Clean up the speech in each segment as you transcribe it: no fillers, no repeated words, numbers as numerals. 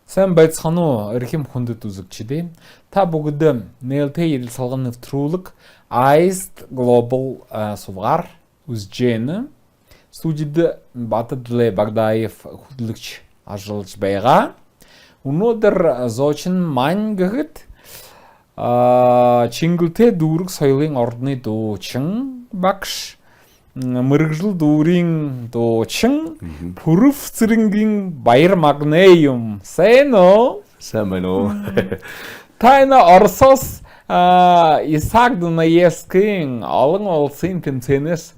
Сайн байцгаана уу эрхэм хүндэт үзэгчдээ. Та бүгд нээлттэй ярил салган нэвтрүүлэг ICE Global сувгаар үзэж байна. Студид Батадле Багдаев хөтлөгч ажиллаж байгаа. Өнөөдөр зоочин маань гэхэд Чингэлтэй дүүрэг соёлын ордны дуучин багш мэрэгжил дүүрийн дуучин Пүрв Цэрэнгийн Баяр Магнеум сайн уу? Сайн байна уу? Та энэ Оросоос Исаак Дунаевскийн олон улсын тэмцээнээс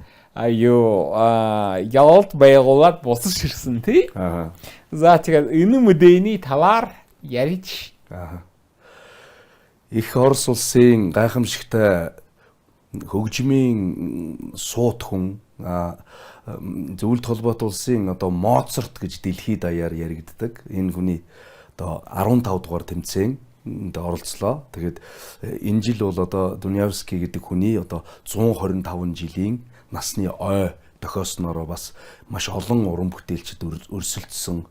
ялалт байгуулад босож ирсэн тий? За тэгээд энэ мэдээний талаар ярьж. Их Орос улсын гайхамшигтай хөгжмийн суут хүн зөвлөлт холбоот улсын одоо Моцарт гэж дэлхийд даяар яригддаг. Энэ хүний одоо 15 дугаар тэмцээнд оролцлоо. Тэгээд энэ жил бол одоо Дунаевский гэдэг хүний одоо 125 жилийн насны ой тохиоснороо бас маш олон уран бүтээлчд өрсөлдсөн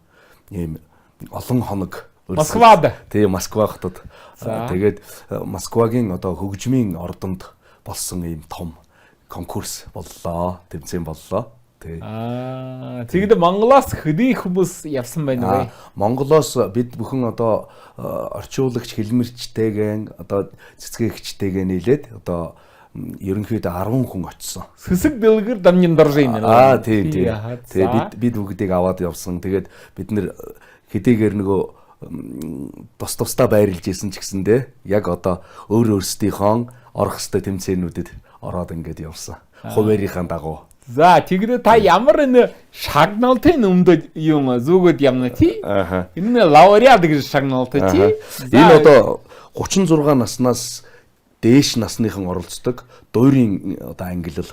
ийм олон хоног Москвад. Тэгээ Москва хотод. Тэгээд Москвагийн одоо хөгжмийн ордонд болсон ийм том конкурс боллоо, тэмцээн боллоо. Тэгээд Монголоос хэдий хүмүүс явсан байна вэ? Монголоос бид бүхэн одоо орчуулагч хэлмэрчтэйгэн одоо цэцгээгчтэйгээ нийлээд одоо ерөнхийдөө 10 хүн очсон. Сэсэг дэлгэр дамжин дорж юм байна. Тийм. Тэгээд бид бүгдийг аваад явсан. Тэгээд бид нэр хэдийгээр нөгөө тус-тусдаа байрлаж исэн ч гэсэндээ яг одоо өөр өөрсдийнхөө орох ёстой тэмцээнүүдэд ороод ингээд явсан. Хуваарийнхаа дагуу. За тэгээд та ямар энэ шагналтын өмдөд юм зүгөд ямна тий? Энэ лауреат гэж шагналтай тий? Энэ одоо 36 наснаас дээш насныхан оролцдог дуурийн одоо ангилал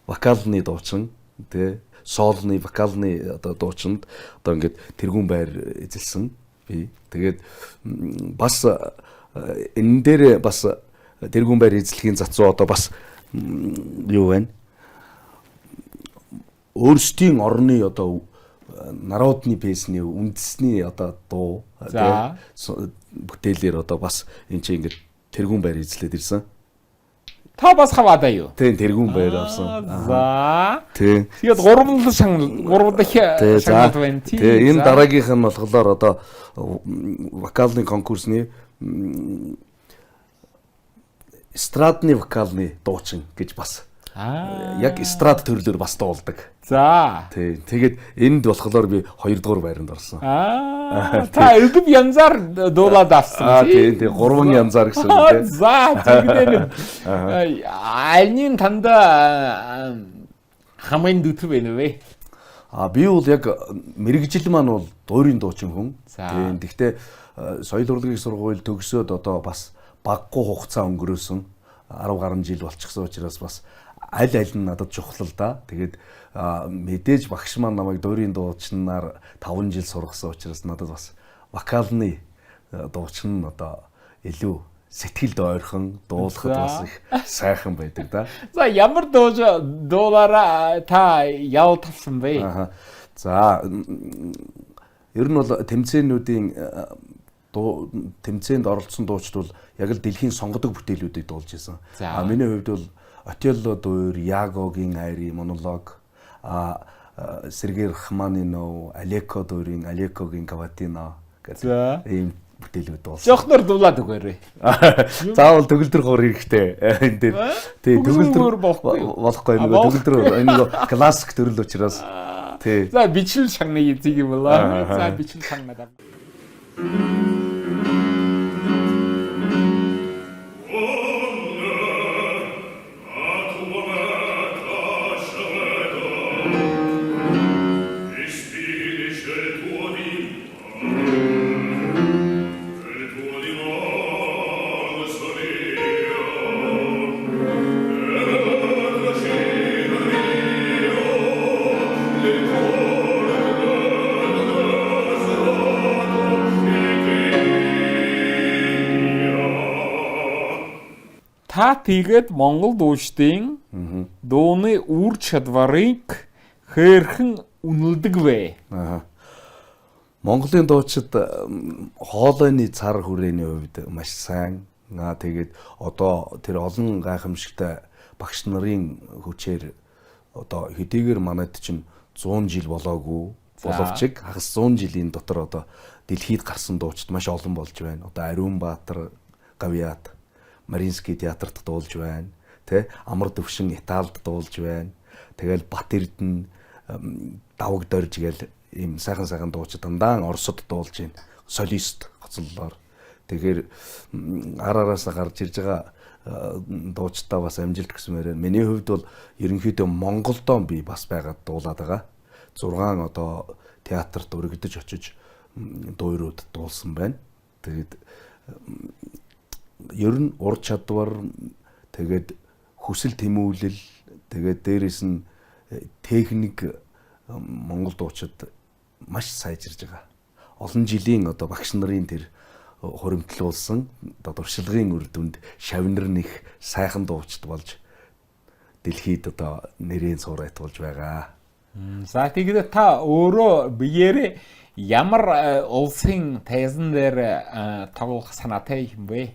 вокалны дуучин тий? Солны вокалны одоо дуучинд одоо ингээд тэргүүн байр эзэлсэн. Би тэгээд бас энэ дээр бас тэргүүн байр эзлэхийн зацуу одоо бас юу вэ? Өөрсдийн орны одоо народны песний үндэсний одоо дуу бүтээлээр одоо бас энэ чинь ингээд тэргүүн байр эзлээд ирсэн. Та бас хаваадаа юу? Тийм тэргүүн байр авсан. За. Тийм. Тэгээд 3 дахь шагналт байна тий. Тийм энэ дараагийнх нь болохоор одоо вокалны конкурсны эстрадны вокалны дуучин гэж бас яг эстрад төрлөөр бас дуулдаг. За. Тийм. Тэгээд энд болохоор би 2 дугаар байранд орсон. Та өдөв янзаар дуулаад авсан тий. Тийм. 3 янзаар гэсэн үг тий. За. Тэгээд альнийн танда хамгийн дутуу байна вэ? Би бол яг мэрэгжил маань бол дуурийн дуучин хүн. Тийм. Гэхдээ соёл урлагийн сургууль төгсөөд одоо бас баггүй хугацаа өнгөрөөсөн 10 гаруй жил болчихсон учраас бас аль нь надад чухал л да. Тэгээд мэдээж багш маань намайг дуурийн дуучнаар 5 жил сургасан учраас надад бас вокалны дуучин нь одоо илүү сэтгэлд ойрхон дуулахад бас их сайхан байдаг да. За ямар дуулаараа та яв тавсан бэ? За ер нь бол тэмцээнүүдийн тэмцээнд оролцсон дуучид бол яг л дэлхийн сонгодог бүтээлүүдийг дуулж ирсэн. Миний хувьд бол Отелло дуур, Ягогийн айри монолог, Сергей Рахманинов, Алеко дуурийн Алекогийн Каватино гэдэг ийм бүтээлүүд дуулсан. Жохнор дуулаад өгөөрэй. Заавал төгөлдөр гор хэрэгтэй. Энэ дээр тий төгөлдөр болохгүй нөгөө төгөлдөр энэ нөгөө классик төрөл учраас тий. За бичил шагныг эзэг юм болоо. За бичил шагнаа. Та тэгээд Монгол дуучдын дууны үр чадварыг хэрхэн үнэлдэг вэ? Монголын дуучид хоолойны цар хүрээний хувьд маш сайн. Тэгээд одоо тэр олон гайхамшигтай багш нарын хүчээр одоо хэдийгээр манайд чинь 100 жил болоогүй боловч хагас 100 жилийн дотор одоо дэлхийд гарсан дуучид маш олон болж байна. Одоо Ариунбаатар, Гавьяат, Маринский театрт дуулж байна. Тэ Амар Төвшин Италид дуулж байна. Тэгэл Бат Эрдэнэ, Даваг Дорж гээл ийм сайхан дуучид дандаа Оросд дуулж байна. Солист гоцлолоор. Тэгэхээр араас гарч ирж байгаа дуучдаа бас амжилт гэсмээр. Миний хувьд бол ерөнхийдөө Монголдоо би бас байгаад дуулаад байгаа. 6 одоо театрт өргөдөж очиж дуурууд дуулсан байна. Тэгээд ер нь ур чадвар, тэгээд хүсэл тэмүүлэл, тэгээд дээрэс нь техник Монгол дуучид маш сайжирж байгаа. Олон жилийн одоо багш нарын тэр хуримтлуулсан одоо туршлагын үр дүнд шавнар нэх сайхан дуучид болж дэлхийд одоо нэрийн цуурайт болж байгаа. За тэгээд та өөрөө биеэрээ ямар улсын тайзан дээр тоглох санаатай юм бэ?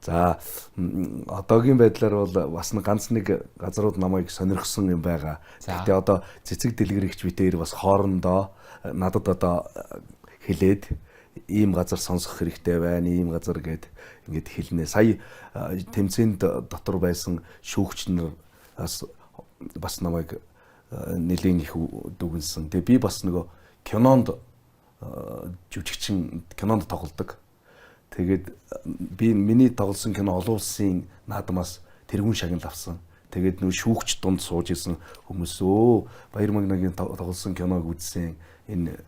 За одоогийн байдлаар бол бас ганц нэг газрууд намайг сонирхсон юм байгаа. Гэхдээ одоо цэцэг дэлгэрэгч битээр бас хоорондоо надад одоо хэлээд ийм газар сонсох хэрэгтэй байна, ийм газар гэд ингээд хэлнэ. Сая тэмцээнд дотор байсан шүүгч нар бас намайг нэлийн их дүгнсэн. Тэгээ би бас нөгөө кинонд жүжигчин кинонд тоглодог. Тэгээд би миний тоглосон кино олон улсын наадмаас тэргүүн шагнал авсан. Тэгээд нөгөө шүүгч дунд сууж исэн хүмүүс Баяр Магнагийн тоглосон киног үзсэн. Энэ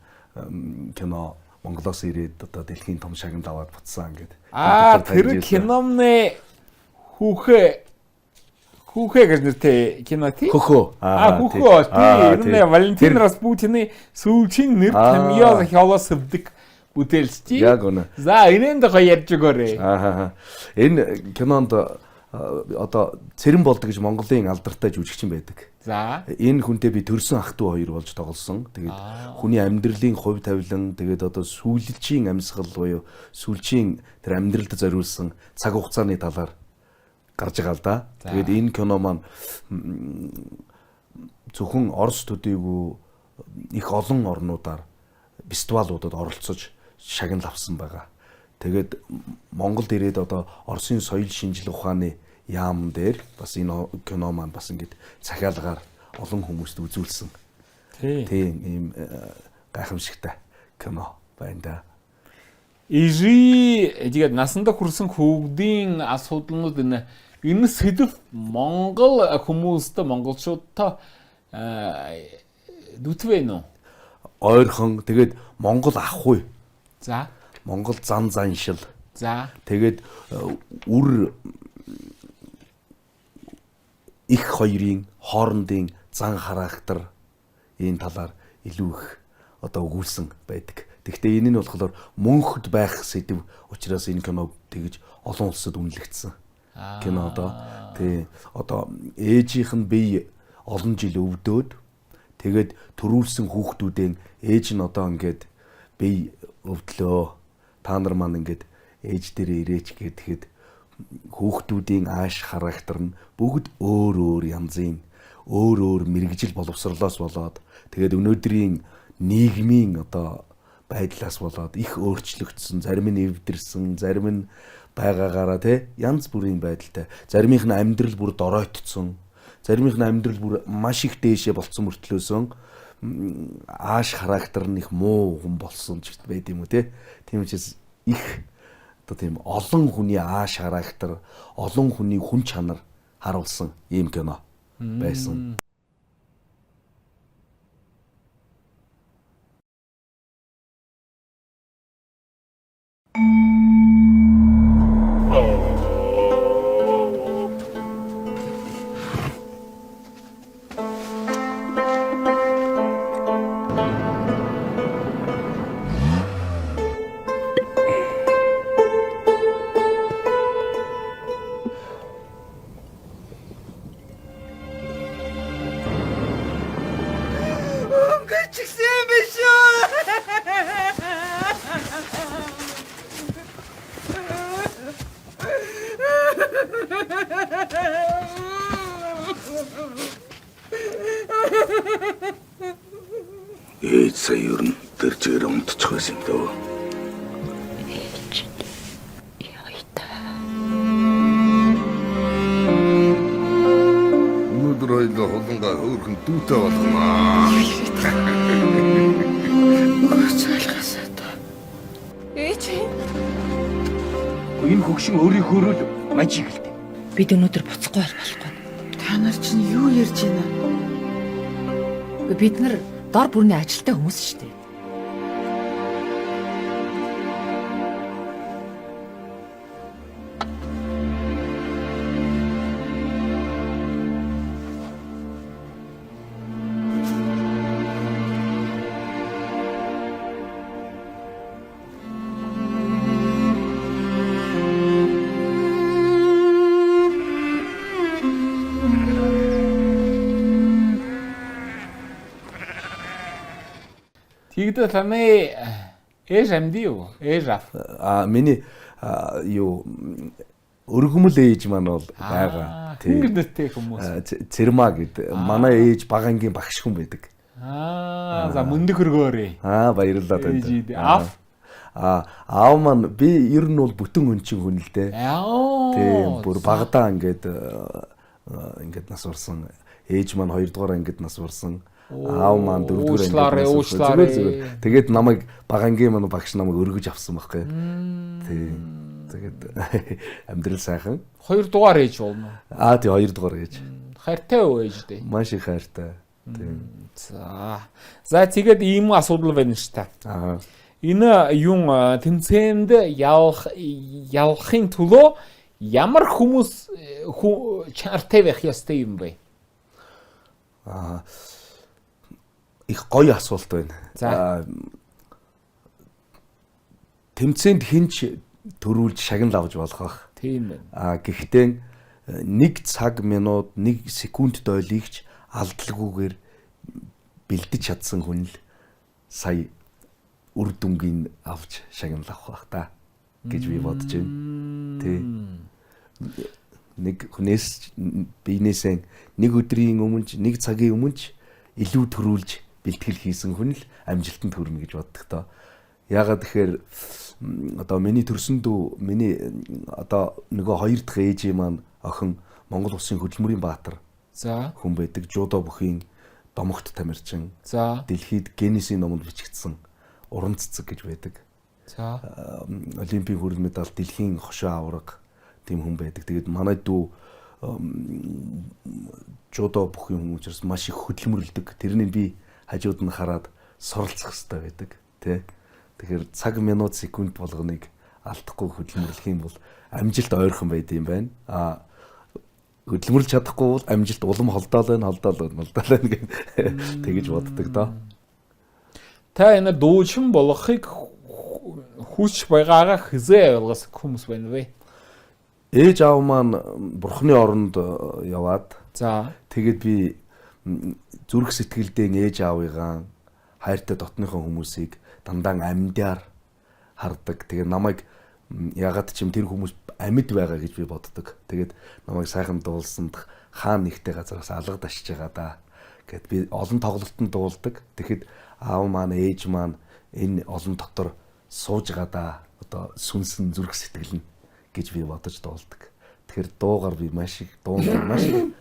кино Монголоос ирээд одоо дэлхийн том шагнал аваад буцсан гэдэг. Тэр киномны Хүүхэ гэж нэртэй кино тий? Хөхөө. Хөхөө. Тэр Валентин Распутины сүүлчийн нэр камео хялаас өвдөг бүтээлч. Яг үнэ. За энэнд гоё ярьж өгөөрэй. Энэ кинонд одоо Цэрэн болдог гэж Монголын алдартай жүжигчин байдаг. За. Энэ хүнтэй би төрсөн ах トゥ хоёр болж тоглосон. Тэгээд хүний амьдралын хувь тавилан, тэгээд одоо сүүлчийн амьсгал буюу сүүлчийн тэр амьдралд зориулсан цаг хугацааны талаар гарч байгаа л да. Тэгээд энэ кино маань зөвхөн Орос төдийгүй их олон орнуудаар фестивалуудад оролцож шагнал авсан байгаа. Тэгээд Монголд ирээд одоо Оросын соёл шинжилгээ ухааны яам дээр бас энэ кино маань бас ингэж захиалгаар олон хүмүүст үзүүлсэн. Тийм ийм гайхамшигтай кино байна да. Тэгээд насанда хүрсэн хүүхдийн асуудлууд энэ сэдв Монгол хүмүүстээ монголчуудтай дүтвэ нөө? Ойрхон тэгээд Монгол ахгүй. За. Монгол зан заншил. За. Тэгээд үр их хоёрын хоорондын зан характер энэ талаар илүү их одоо өгүүлсэн байдаг. Гэхдээ энэ нь болохоор мөнхөд байх сэдв учраас энэ кино тэгж олон улсад үнэлэгдсэн. Кино тий одоо ээжийнх нь бие олон жил өвдөөд тэгээд төрүүлсэн хүүхдүүдийн ээж нь одоо ингээд бие өвдлөө. Та нар маань ингээд ээж дээрээ ирээч гэхэд хүүхдүүдийн ааш характер нь бүгд өөр янзын өөр мэрэгжил боловсрлоос болоод тэгээд өнөөдрийн нийгмийн одоо байдлаас болоод их өөрчлөгдсөн, зарим нь эвдэрсэн, зарим нь байгаагаараа тий янз бүрийн байдалтай. Заримынх нь амьдрал бүр доройтцсон, заримынх нь амьдрал бүр маш их дээшээ болцсон мөртлөөсөн ааш характер нь их муу хүн болсон ч байд юм уу тий. Тийм учраас их одоо тийм олон хүний ааш характер, олон хүний хүн чанар харуулсан ийм кино байсан. ээж сая ер нь тэр чигээр унтчих байсан юм дөө. Өнөөдөр хоёлоо хулангаа хөөрхөн дүүтэй болгоноо. Өцөлгөөсөө та. Ээж Энэ хөгшин өөрийнхөө л мажиг л дээ. бид өнөөдөр буцахгүй болохгүй. Та нар чинь юу ярьж байна? Бид нар дор бүрний ажилтай хүмүүс шүү дээ. Тэгдэ таны ээж амди юу? Ээж ав. Миний юу өргөмөл ээж маань бол байгаа. Хөнгөнөтэй хүмүүс. Цэрма гэд манай ээж багангийн багш хүн байдаг. За мөндөг хөргөөрэй. Баярлалаа танд. Ав. Аав маань би ер нь бол бүтэн өнчин хүн л дээ. Тийм бүр багадаа ингээд нас урсан. Ээж маань 2 дугаар ангид нас урсан. Аав маань 4 дугаар ангид. Тэгээд намайг багангийн маань багш намайг өргөж авсан байхгүй. Тийм. Тэгээд амьдрал сайхан. 2 дугаар ээж болно. Тийм 2 дугаар ээж. Хайртай уу ээж дээ? Маш их хайртай. Тийм. За тэгээд ийм асуудал байна ш та. Энэ юм тэмцээнд явахын төлөө ямар хүмүүс чартай байх ёстой юм бэ? Их гоё асуулт байна. Тэмцээнд хинч төрүүлж шагнал авч болох байх. Тийм байна. Гэхдээ 1 цаг минут 1 секунд дойлогч алдалгүйгээр бэлдэж чадсан хүн л сая үр дүнгийн авч шагнал авах байх та гэж би бодож байна. Тэ. Нэг хүнээс биенээсээ 1 өдрийн өмнө 1 цагийн өмнө илүү төрүүлж бэлтгэл хийсэн хүн л амжилтанд хүрнэ гэж боддог тоо. Яагаад тэгэхээр одоо миний төрсөн дүү миний одоо нөгөө 2 дахь ээжээ маань охин Монгол улсын хөдөлмөрийн баатар. За Хүн байдаг жудо бүхийн домогт тамирчин. За Дэлхийд Гиннесийн номонд бичигдсэн уран цэцэг гэж байдаг. За Олимпийн хүрэл медаль, дэлхийн хошоо авраг тийм хүн байдаг. Тэгээд манай дүү жудо бүхийн хүн учраас маш их хөдөлмөрлөдөг. Тэрнийг би хажууд нь хараад суралцах хэрэгтэй байдаг. Тэ. Тэгэхээр цаг минут секунд болгоныг алдахгүй хөдөлмөрлөх юм бол амжилт ойрхон байд юм байна. Хөдөлмөрлж чадахгүй бол амжилт улам холдоол байна гэх тэгэж боддог доо. та энэ дуучин болохыг хүч байгаагаа хизээ ойлгосон хүмүүс байна вэ? Ээж аав маань бурхны оронд яваад тэгээд би зүрх сэтгэлдээ ээж аавыгаа хайртай дотныхон хүмүүсийг дандаа амьдаар хардаг. Тэгээд намайг ягаад ч юм тэр хүмүүс амьд байгаа гэж би боддог. Тэгээд намайг сайхан дуулсанд хаан нэгтэй газараас алга дашиж байгаа да. Гэт би олон тоглолтод дуулдаг. Тэгэхэд аав маань ээж маань энэ олон дотор сууж байгаа да. Одоо сүнсэн зүрх сэтгэл нь гэж би бодож дуулдаг. Тэгэхээр дуугаар би маш их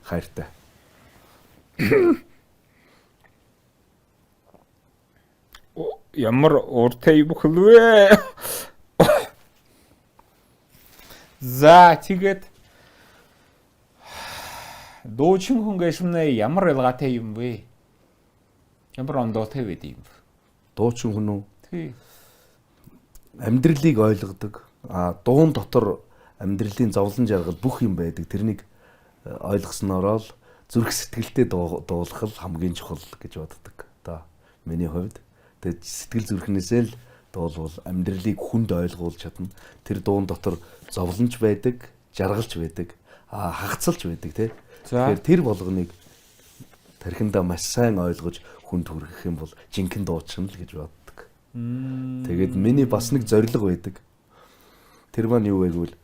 хайртай. Ямар уртай бүхэлвэ. За тэгээд дуучин хүн гэшмнэ ямар ялгаатай юм бэ? Ямар ондоотой байд юм бэ? Дуучин хүн үү? Тий. Амьдралыг ойлгодог. Дуун дотор амьдралын зовлон жаргал бүх юм байдаг. Тэрнийг ойлгосноор л зүрх сэтгэлдээ дуулах л хамгийн чухал гэж боддог. Одоо миний хувьд тэгээд сэтгэл зүрхнээсээ л дуулвал амьдралыг хүнд ойлгуулж чадна. Тэр дуун дотор зовлонч байдаг, жаргалч байдаг, хагацлж байдаг тий. Тэгэхээр тэр болгоныг тархиндаа маш сайн ойлгож хүнд хүргэх юм бол жинхэнэ дуучин л гэж боддог. Тэгээд миний бас нэг зорилго байдаг. Тэр маань юу вэ гэвэл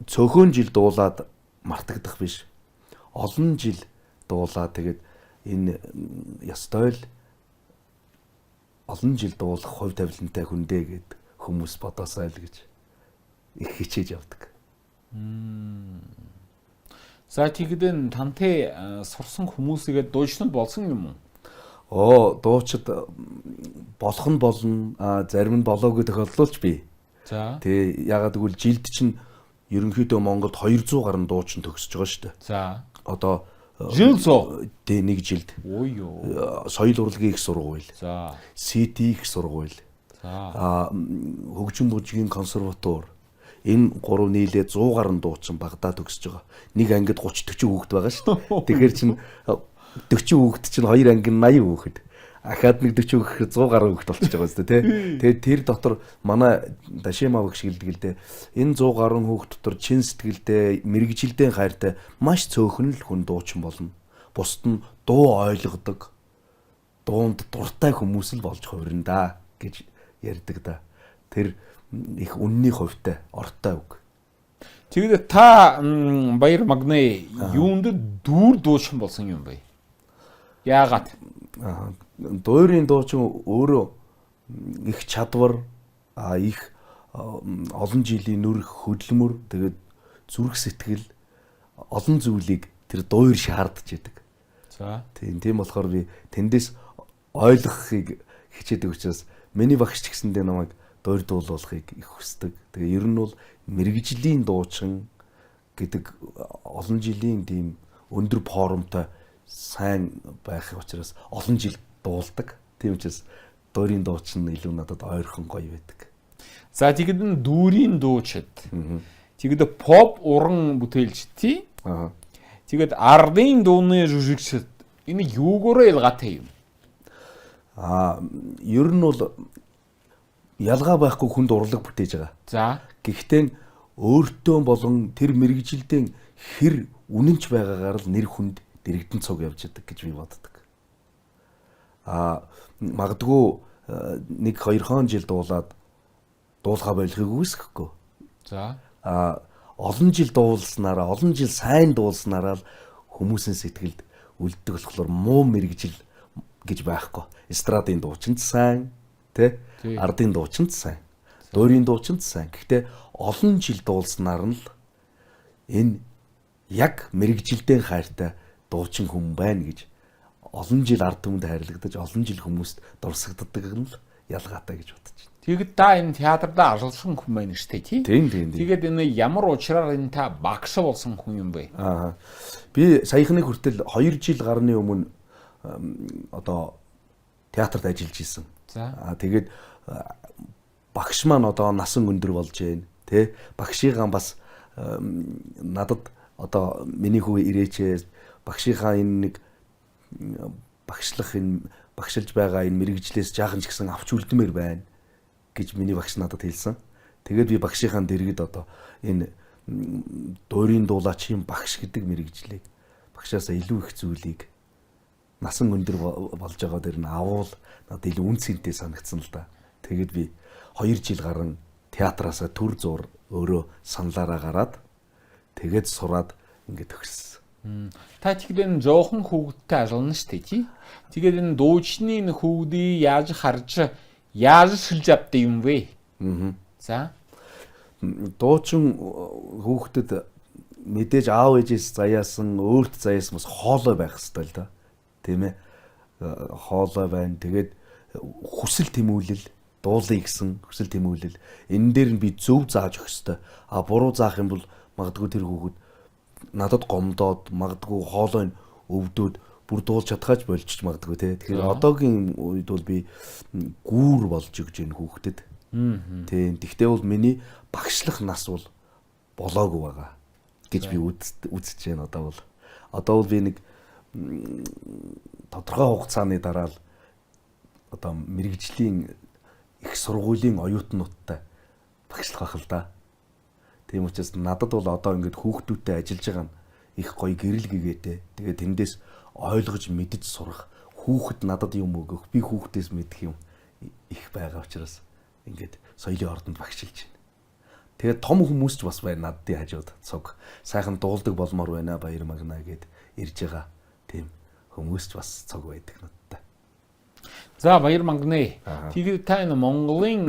цөөхөн жил дуулаад мартагдах биш. Олон жил дуулаад тэгээд энэ ёстой л олон жил дуулах хувь тавилантай хүндээ гэд хүмүүс бодосоо л гэж их хичээж явдаг. За тэгдэн тантай сурсан хүмүүсийгээ дуучид болсон юм Оо уу? дуучид болох нь болно, зарим нь болоогүй тохиолдолч бий. За. Тэгээ ягаад гэвэл жилд чинь ерөнхийдөө Монголд 200 гаруй дуучин төгсөж байгаа шүү дээ. За. Одоо Жил 100. Тэ нэг жилд. Ой ёо. Соёл урлагийн их сургууль. За. CT их сургууль. За. Хөгжим бүжгийн консерватор. Энэ гурав нийлээд 100 гаруй дуучин Багдад төгсөж байгаа. Нэг ангид 30 40 хүүхэд байгаа шүү дээ. Тэгэхээр чинь 40 хүүхэд чинь хоёр анги нь 80 хүүхэд. Ахаад нэг 40 гэхээр 100 гаруй хүүхэд болчихж байгаа зү тэ. Тэгээд тэр дотор манай Дашимав гэх шигэлдэг л дээ. Энэ 100 гаруй хүүхэд дотор чин сэтгэлдээ, мэрэгжилдээ хайртай маш цөөхөн л хүн дуучин болно. Бусд нь дуу ойлгодог, дуунд дуртай хүмүүс л болж хувирна да гэж ярьдаг да. Тэр их үнний хувьтай ортой үг. Тэгэд та Баяр Магнэ юунд дүүр дуучин болсон юм бэ? Яагаад? Дуурийн дуучин өөрөө их чадвар, их олон жилийн нүрх хөдөлмөр, тэгээд зүрх сэтгэл олон зүйлийг тэр дуур шаардж яадаг. За. Тийм болохоор би тэндээс ойлгохыг хичээдэг учраас миний багш ч гэсэндээ намайг дуур дуулуулахыг их хүсдэг. Тэгээ ер нь бол мэрэгжлийн дуучин гэдэг олон жилийн тийм өндөр форумтай сайн байх учраас олон жил дуулдаг. Тийм учраас дуурийн дуучин илүү надад ойрхон гоё байдаг. За тэгэд дүүрийн дуучид. Тэгэд поп уран бүтээлч тий. Тэгэд ардын дууны жүжигчд энэ юугаараа ялгаатай юм? Ер нь бол ялгаа байхгүй хүнд урлаг бүтээж байгаа. За. Гэхдээ өөртөө болон тэр мэрэгжилдээ хэр үнэнч байгаагаар л нэр хүнд дэрэгдэн цуг явж идэг гэж би боддог. Магадгүй нэг 2 жил дуулаад дуулахаа болохыг үүсэхгүй. За. Олон жил дуулснараа, олон жил сайн дуулснараа л хүмүүсийн сэтгэлд үлддэг болохоор муу мэрэгжил гэж байхгүй. Эстрадын дуучин сайн, тэ? Ардын дуучин сайн. Дуурийн дуучин сайн. Гэхдээ олон жил дуулснаар нь л энэ яг мэрэгжилдээ хайртай дуучин хүн байна гэж олон жил ард түмэнд хайрлагдаж, олон жил хүмүүст дурсагддаг нь л ялгаатай гэж бодож байна. Тэгэд та энэ театрда ажилласан хүн байна шүү дээ тий. Тийм. Тэгээд энэ ямар учраар энэ та багш болсон хүн юм бэ? Би саяхны хүртэл 2 жил гарны өмнө одоо театрт ажиллаж исэн. За. Тэгээд багш маань одоо насан өндөр болж байна, тэ? Багшигаа бас надад одоо миний хүү ирээч багшийнхаа энэ нэг багшилж байгаа энэ мэрэгжлээс жаахан ч гэсэн авч үлдмээр байна гэж миний багш надад хэлсэн. Тэгээд би багшийнхаа дэргэд одоо энэ дуурийн дуулаачийн багш гэдэг мэрэгжлийг багшаасаа илүү их зүйлийг насан өндөр болж байгаа дэр нь авуул надад илүү үнцэнтэй санагдсан л да. Тэгээд би 2 жил гарan театраасаа төр зур өөрөө саналаараа гараад тэгээд сураад ингээд төгссөн. Та тэгэхээр энэ жоохон хүүхдтэй ажиллана шүү дээ тий. Тэгээд энэ дуучны энэ хүүхдийг яаж харж яаж шилж авдаг юм бэ? За. Дуучин хүүхдэд мэдээж аав ээжээс заяасан, өөрт заяасан бас хоолой байх хэрэгтэй л да. Тийм ээ. Хоолой байна. Тэгээд хүсэл тэмүүлэл, дуулъя гэсэн хүсэл тэмүүлэл. Энэ дээр нь би зөв зааж өгөх хэрэгтэй. Буруу заах юм бол магадгүй тэр хүүхэд надад гомдоод, магадгүй хоолой нь өвдөөд бүр дуулж чадхаач болчих магадгүй те. Тэгэхээр одоогийн үед бол би гүүр болж өгж энэ хүүхдэд. Тийм. Тэгтээ бол миний багшлах нас бол болоогүй байгаа гэж би үзэж байна одоо бол. Одоо бол би нэг тодорхой хугацааны дараа л одоо мэрэгжлийн их сургуулийн оюутнуудтай багшлах байх л да. Тийм учраас надад бол одоо ингээд хүүхдүүдтэй ажиллаж байгаа нь их гоё гэрэл гэгээтэй. Тэгээд тэндээс ойлгож мэдж сурах, хүүхэд надад юм өгөх, би хүүхдээс мэдэх юм их байгаа учраас ингээд соёлын ордонд багшилж байна. Тэгээд том хүмүүс ч бас байна наддын хажууд цуг. Сайхан дуулдаг болмоор байна Баяр Магна гэд ирж байгаа. Тийм хүмүүс ч бас цуг байдаг надтай. За баяр манганы. Тэгээд та энэ Монголын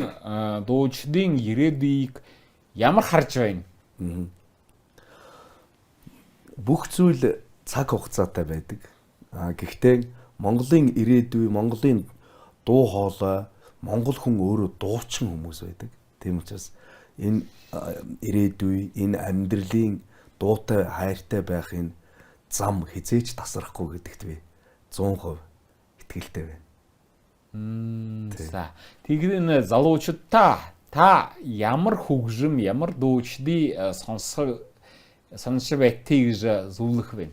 дуучдын ирээдүйг ямар харж байна? Бүх зүйл цаг хугацаатай байдаг. Гэхдээ Монголын ирээдүй, Монголын дуу хоолой, монгол хүн өөрөө дуучин хүмүүс байдаг. Тийм учраас энэ ирээдүй, энэ амьдралын дуутай хайртай байхын зам хизээч тасрахгүй гэдэгт би 100% итгэлтэй байна. За. Тэгээд энэ залуучуудаа та ямар хөгжим, ямар дуучдыг сонсож байтыг гэж зөвлөх вэ?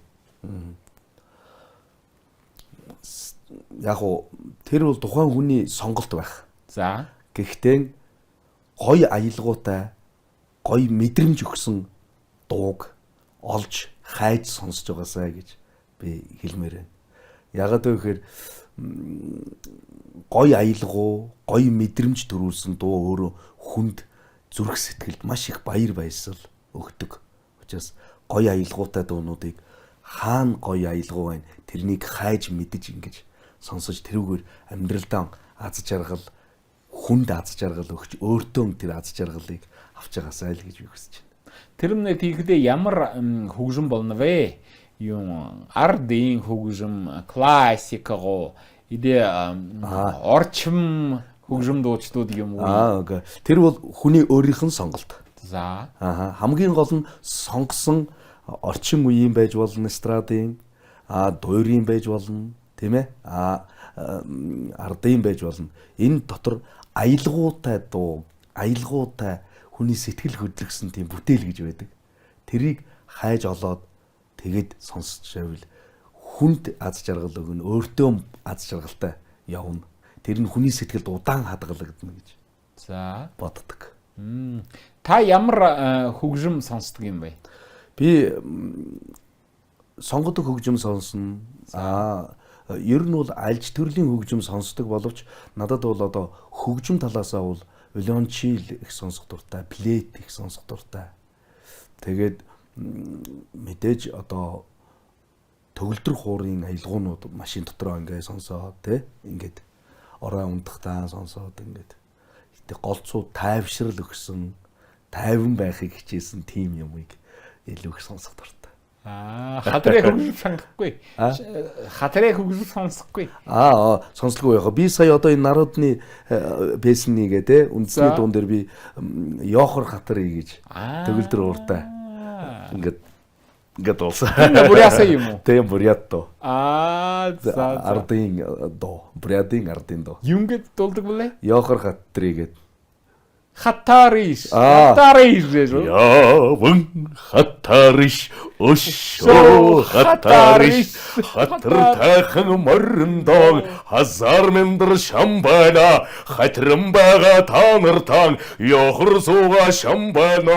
Яг уу тэр бол тухайн хүний сонголт байх. За. Гэхдээ гоё аялгаутай, гоё мэдрэмж өгсөн дууг олж хайж сонсож байгаасаа гэж би хэлмээр байна. Ягаад вэ гэхээр гоё аялгау, гоё мэдрэмж төрүүлсэн дуу өөрөө хүнд зүрх сэтгэлд маш их баяр баясгал өгдөг. Учраас гоё аялгаутай дуунуудыг хаана гоё аялгау байна, тэрнийг хайж мэдэж ингэж сонсож тэрүүгээр амьдралдаа аз жаргал, хүнд аз жаргал өгч өөртөө тэр аз жаргалыг авч байгаасаа л гэж би хүсэж байна. Тэр нь тийгдээ ямар хөгжим болно вэ? Yung ардын хөгжим, классикого, идэ орчим хөгжим дуучдууд юм уу? Тэр бол хүний өөрийнх нь сонголт. За. Хамгийн гол нь сонгосон орчин үеийн байж болно, эстрадын, дуурийн байж болно, тийм ээ? Ардын байж болно. Энэ дотор аялгаутай дуу, аялгаутай хүний сэтгэл хөдлөсөн тийм бүтээл гэж байдаг. Тэрийг хайж олоод тэгэд сонсч байвал хүнд аз жаргал өгнө, өөртөө аз жаргалтай явна. Тэр нь хүний сэтгэлд удаан хадгалагдана гэж. За. Боддог. Та ямар хөгжим сонсдог юм бэ? Би сонгодог хөгжим сонсно. Ер нь бол альж төрлийн хөгжим сонсдог боловч надад бол одоо хөгжим талаасаа бол Виолончел их сонсох дуртай, флейт их сонсох дуртай. Тэгээд мэдээж одоо төгөлдөр хуурын аялгуунууд машин дотроо ингээ сонсоод тий ингээд орой унтахтаа сонсоод ингээд гэтээ голцоо тайвшрал өгсөн, тайван байхыг хичээсэн тим юмыг илүү их сонсох дуртай. Хатрыг хөгжим сонгохгүй. Хатрыг хөгжим сонсохгүй. Сонсолгүй яа. Би сая одоо энэ народны песнигээ те үндэсний дуун дээр би Йохор Хатарыг гэж төгөлдөр ууртай. Ингээд болсон. Бурясаа юм уу? Тийм бурят доо. За. Ардын доо. Бурятын ардын доо. Юм гээд дуулдаг болоо? Йохор Хатарыг. Хатариш. Хатариш гэж. Яван хатариш өшөө хатариш хатартайхан морндоо хазар мэндар шамбайна хатран бага танартан ёхор сууга шамбайна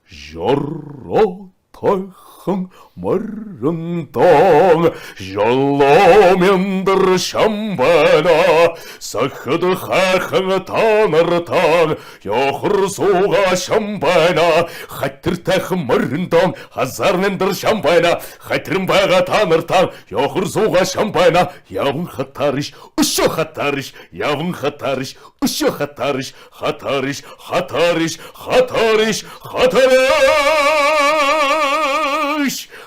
жорро тайхан морндоо жоломендэр шамбайна сахад хайхан танартан ёхор сууга шамбайна хатартайхан морндоо хазар мэндар шамбайна хатран бага танартан ёхор сууга шамбайна яван хатариш өшөө хатариш яван хатариш өшөө хатариш хатариш хатариш хатариш хатариш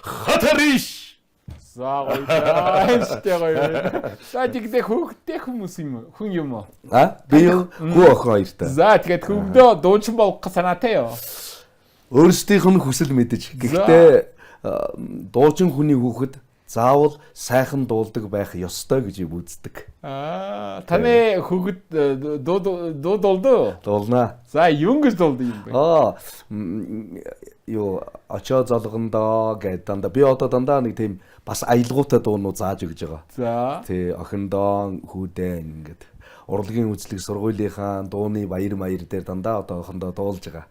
хатариш. За гоё. За тэгдэ хөөгтэй хүмүүс юм хүн юм уу? Би хүү охин хоёртай. За тэгээд хөвгдөө дуучин болох санаатай юу? Өөрсдийнх нь хүсэл мэдэж. Гэхдээ дуучин хүний хүүхэд заавал сайхан дуулдаг байх ёстой гэж үздэг. Таны хүүхэд дуу дуулдаг? Дуулнаа. За юу гэж дуулдаг юм бэ? Юу очоо золгондоо гэдэг дандаа би одоо дандаа нэг тийм бас аялгаутай дуунууд зааж өгж байгаа. За. Тий охиндоо хүүдээ ингээд урлагийн үзлэг сургуулийнхаа дууны баяр дээр дандаа одоо охиндоо дуулж байгаа.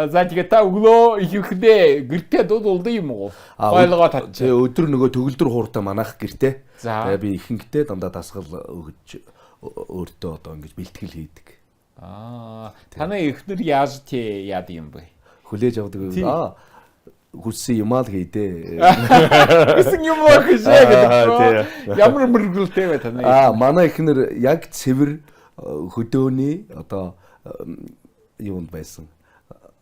За тэгээд та өглөө ихэвчлэн гэртээ дуулдаг юм уу? Ойлгоо татчих. Тий өдөр нөгөө төгөлдөр хууртаа манайх гэртээ. За. Би ихэнхдээ дандаа дасгал өгж өөртөө одоо ингэж бэлтгэл хийдэг. Таны эхнэр яаж яад юм бэ? Хүлээж авдаг. хүссэн юм аа л хийдээ. Гэсэн юм уу гэж гэдэг. Ямар мөргөлтэй бай таны. Манай ихнэр яг цэвэр хөдөөний одоо юунд байсан.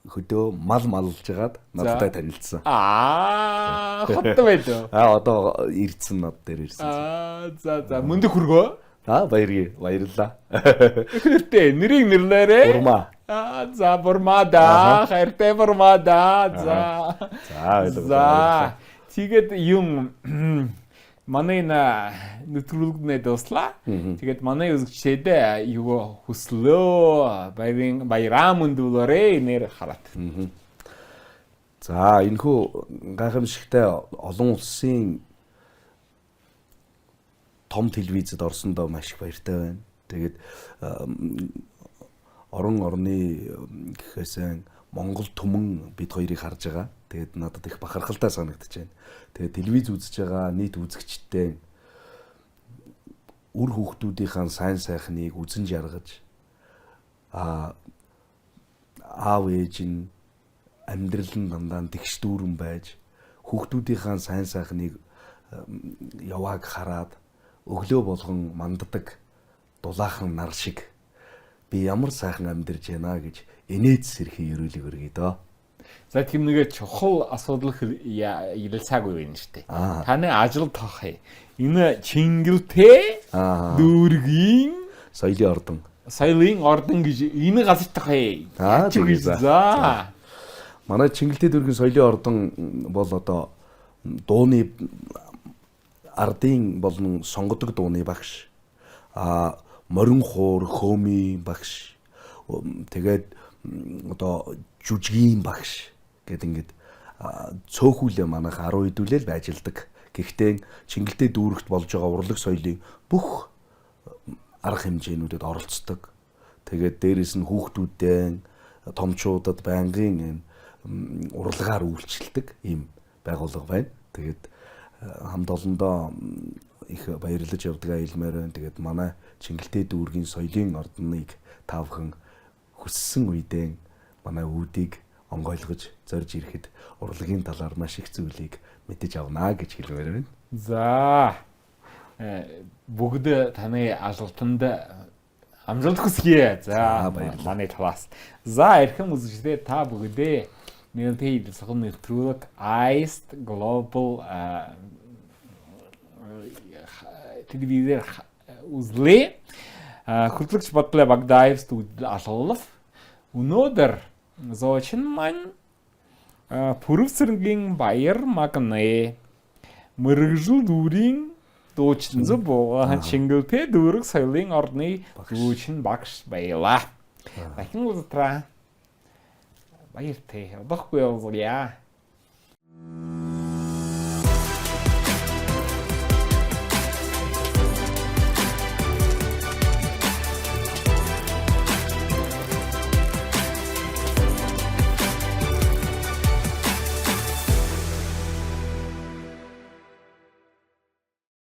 Хөдөө мал малж жагаад надтай танилцсан. Хоттой байдав. Одоо ирдсэн над дээр ирсэн. За мөндөг хөргөө. Баярлаа. Ихнэртэй нэрийг нэрлээрээ. Бурма. За бурмада. Хайртай бурмада. За. Тэгээд юм манай нэвтрүүлгэнээ дуслаа. Тэгээд манай үзэгчдээ юу хүслөө баяраа мөндөөлөөрэй нэр хараат. За энэхүү гайхамшигтай олон улсын том телевизэд орсондоо маш их баяртай байна. Тэгээд орны гэхээсээ Монгол түмэн бид хоёрыг харж байгаа. Тэгээд надад их бахархалтай санагдаж байна. Тэгээд телевиз үзэж байгаа нийт үзэгчдтэй үр хүүхдүүдийн сайн сайхныг үзэн жаргаж аав ээж нь амьдрал нь дандаа тэгш дүүрэн байж хүүхдүүдийн сайн сайхныг явааг хараад өглөө болгон манддаг дулаахан нар шиг би ямар сайхан амьдарч байна гэж инээд сэрхий өрөөлөг өргөе дөө. За тийм нэг чухал асуудал ярилцаагүй байна шүү дээ. Таны ажил тоохыг энэ Чингэлтэй дүүргийн соёлын ордон гэж энэ газар тоохыг. За. Манай Чингэлтэй дүүргийн соёлын ордон бол одоо дууны ардын болон сонгодог дууны багш. Морин хуур хөөмийн багш. Тэгээд одоо жүжигийн багш гэд ингээд цөөхүүлээ манайх 10 хэдүүлэл ажилладаг. Гэхдээ Чингэлтэй дүүрэгт болж байгаа урлаг соёлын бүх арга хэмжээнүүдэд оролцдог. Тэгээд дээрэс нь хүүхдүүдтэй томчуудад байнгын урлагаар үйлчилдэг ийм байгууллага байна. Тэгээд хамт олондоо их баярлаж явдаг айлмаар байна. Тэгээд манай Чингэлтэй дүүргийн соёлын ордоныг та бүхэн хүссэн үедээ манай үүдийг онгойлгож зорж ирэхэд урлагийн талаар маш их зүйлийг мэдэж авнаа гэж хэлмээр байна. За. Бүгд таны ажилтнанд амжилт хүсье. За манай талаас. За эрхэм үзэгчдээ та бүгдээ нээлттэй хэлцэх нэвтрүүлэг Iced Global телевизээр үзлээ. Хөтлөгч Бодлоо Багдааев студид алгалав. Өнөөдөр зоочин маань Пүрэвсэргийн Баяр Магнэ мэрэгжил дүүрийн дуучин зөв Чингэлтэй дүүрэг соёлын орны дуучин багш байлаа. Дахин уулзраа. Баяртай. Одоохгүй явуулъя.